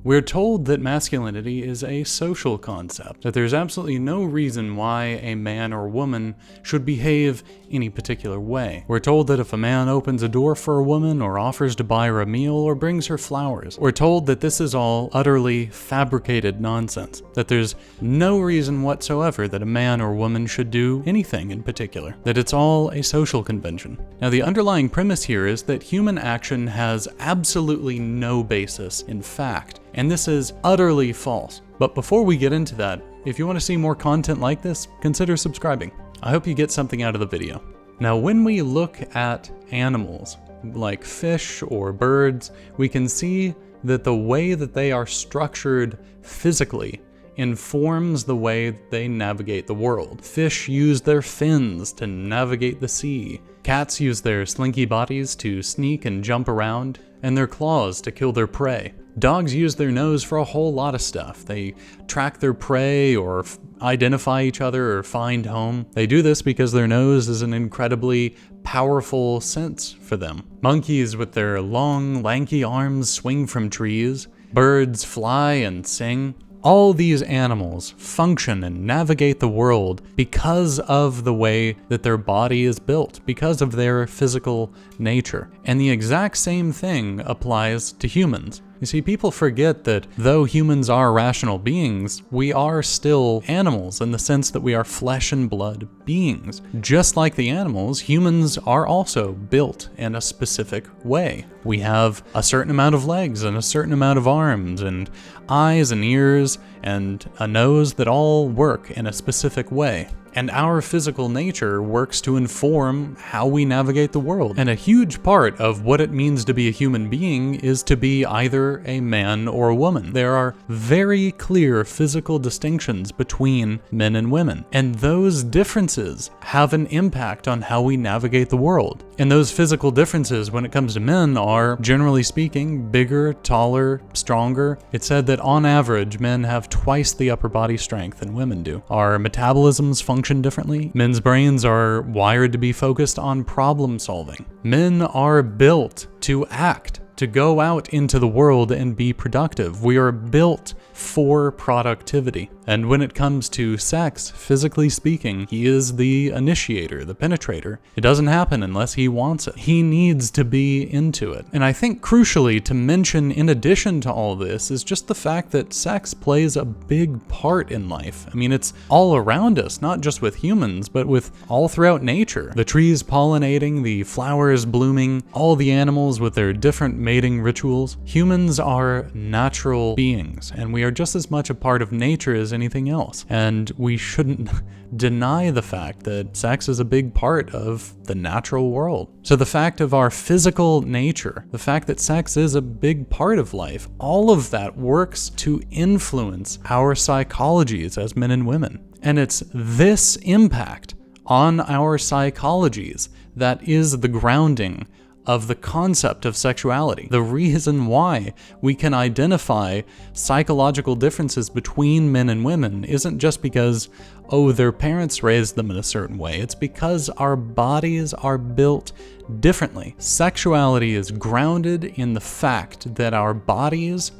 We're told that masculinity is a social concept, that there's absolutely no reason why a man or woman should behave any particular way. We're told that if a man opens a door for a woman, or offers to buy her a meal, or brings her flowers, we're told that this is all utterly fabricated nonsense, that there's no reason whatsoever that a man or woman should do anything in particular, that it's all a social convention. Now, the underlying premise here is that human action has absolutely no basis in fact. And this is utterly false. But before we get into that, if you want to see more content like this, consider subscribing. I hope you get something out of the video. Now, when we look at animals, like fish or birds, we can see that the way that they are structured physically informs the way they navigate the world. Fish use their fins to navigate the sea. Cats use their slinky bodies to sneak and jump around, and their claws to kill their prey. Dogs use their nose for a whole lot of stuff. They track their prey, or identify each other, or find home. They do this because their nose is an incredibly powerful sense for them. Monkeys with their long, lanky arms swing from trees. Birds fly and sing. All these animals function and navigate the world because of the way that their body is built, because of their physical nature. And the exact same thing applies to humans. You see, people forget that though humans are rational beings, we are still animals in the sense that we are flesh and blood beings. Just like the animals, humans are also built in a specific way. We have a certain amount of legs and a certain amount of arms and eyes and ears and a nose that all work in a specific way. And our physical nature works to inform how we navigate the world. And a huge part of what it means to be a human being is to be either a man or a woman. There are very clear physical distinctions between men and women, and those differences have an impact on how we navigate the world. And those physical differences when it comes to men are, generally speaking, bigger, taller, stronger. It's said that on average, men have twice the upper body strength than women do. Our metabolisms function differently. Men's brains are wired to be focused on problem solving. Men are built to act, to go out into the world and be productive. We are built for productivity. And when it comes to sex, physically speaking, he is the initiator, the penetrator. It doesn't happen unless he wants it. He needs to be into it. And I think crucially to mention in addition to all this is just the fact that sex plays a big part in life. I mean, it's all around us, not just with humans, but with all throughout nature. The trees pollinating, the flowers blooming, all the animals with their different mating rituals. Humans are natural beings, and we are just as much a part of nature as anything else. And we shouldn't deny the fact that sex is a big part of the natural world. So the fact of our physical nature, the fact that sex is a big part of life, all of that works to influence our psychologies as men and women. And it's this impact on our psychologies that is the grounding of the concept of sexuality. The reason why we can identify psychological differences between men and women isn't just because, oh, their parents raised them in a certain way. It's because our bodies are built differently. Sexuality is grounded in the fact that our bodies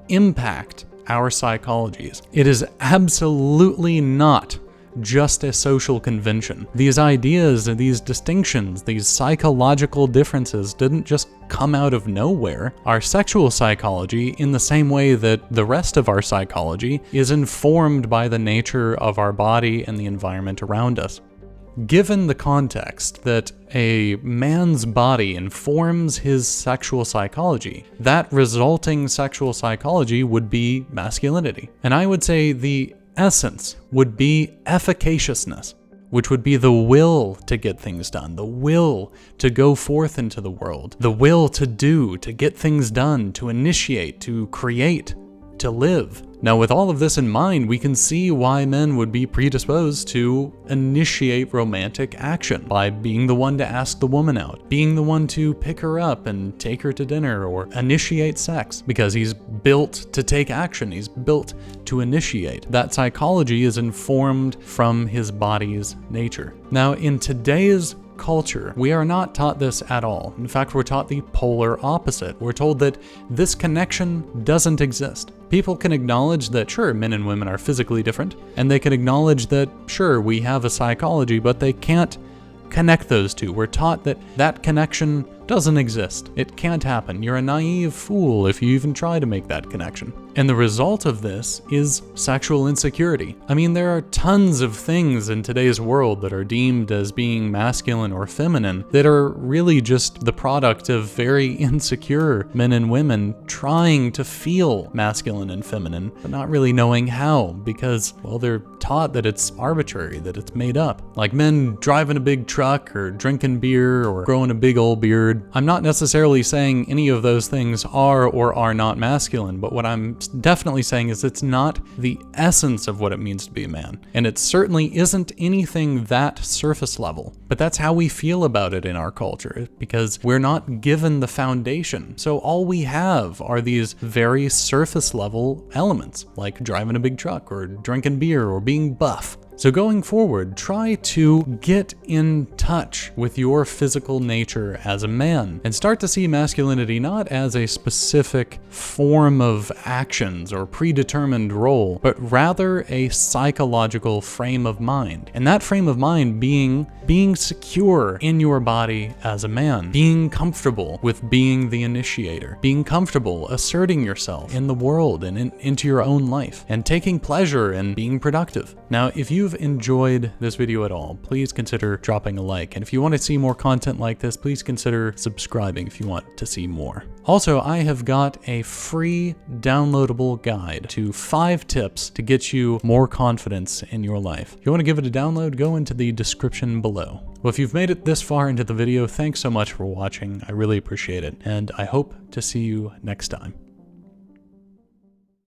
impact our psychologies. It is absolutely not just a social convention. These ideas and these distinctions, these psychological differences didn't just come out of nowhere. Our sexual psychology, in the same way that the rest of our psychology, is informed by the nature of our body and the environment around us. Given the context that a man's body informs his sexual psychology, that resulting sexual psychology would be masculinity. And I would say the essence would be efficaciousness, which would be the will to get things done, the will to go forth into the world, the will to do, to get things done, to initiate, to create, to live. Now, with all of this in mind, we can see why men would be predisposed to initiate romantic action by being the one to ask the woman out, being the one to pick her up and take her to dinner, or initiate sex, because he's built to take action, he's built to initiate. That psychology is informed from his body's nature. Now, in today's culture, we are not taught this at all. In fact, we're taught the polar opposite. We're told that this connection doesn't exist. People can acknowledge that, sure, men and women are physically different, and they can acknowledge that, sure, we have a psychology, but they can't connect those two. We're taught that that connection doesn't exist. It can't happen. You're a naive fool if you even try to make that connection. And the result of this is sexual insecurity. I mean, there are tons of things in today's world that are deemed as being masculine or feminine that are really just the product of very insecure men and women trying to feel masculine and feminine, but not really knowing how because, well, they're taught that it's arbitrary, that it's made up. Like men driving a big truck or drinking beer or growing a big old beard. I'm not necessarily saying any of those things are or are not masculine, but what I'm definitely saying is it's not the essence of what it means to be a man. And it certainly isn't anything that surface level. But that's how we feel about it in our culture, because we're not given the foundation. So all we have are these very surface level elements, like driving a big truck or drinking beer or being buff. So going forward, try to get in touch with your physical nature as a man and start to see masculinity not as a specific form of actions or predetermined role, but rather a psychological frame of mind. And that frame of mind being secure in your body as a man, being comfortable with being the initiator, being comfortable asserting yourself in the world and into your own life, and taking pleasure in being productive. Now, if you've enjoyed this video at all, please consider dropping a like. And if you want to see more content like this, please consider subscribing if you want to see more. Also, I have got a free downloadable guide to 5 tips to get you more confidence in your life. If you want to give it a download, go into the description below. Well, if you've made it this far into the video, thanks so much for watching. I really appreciate it, and I hope to see you next time.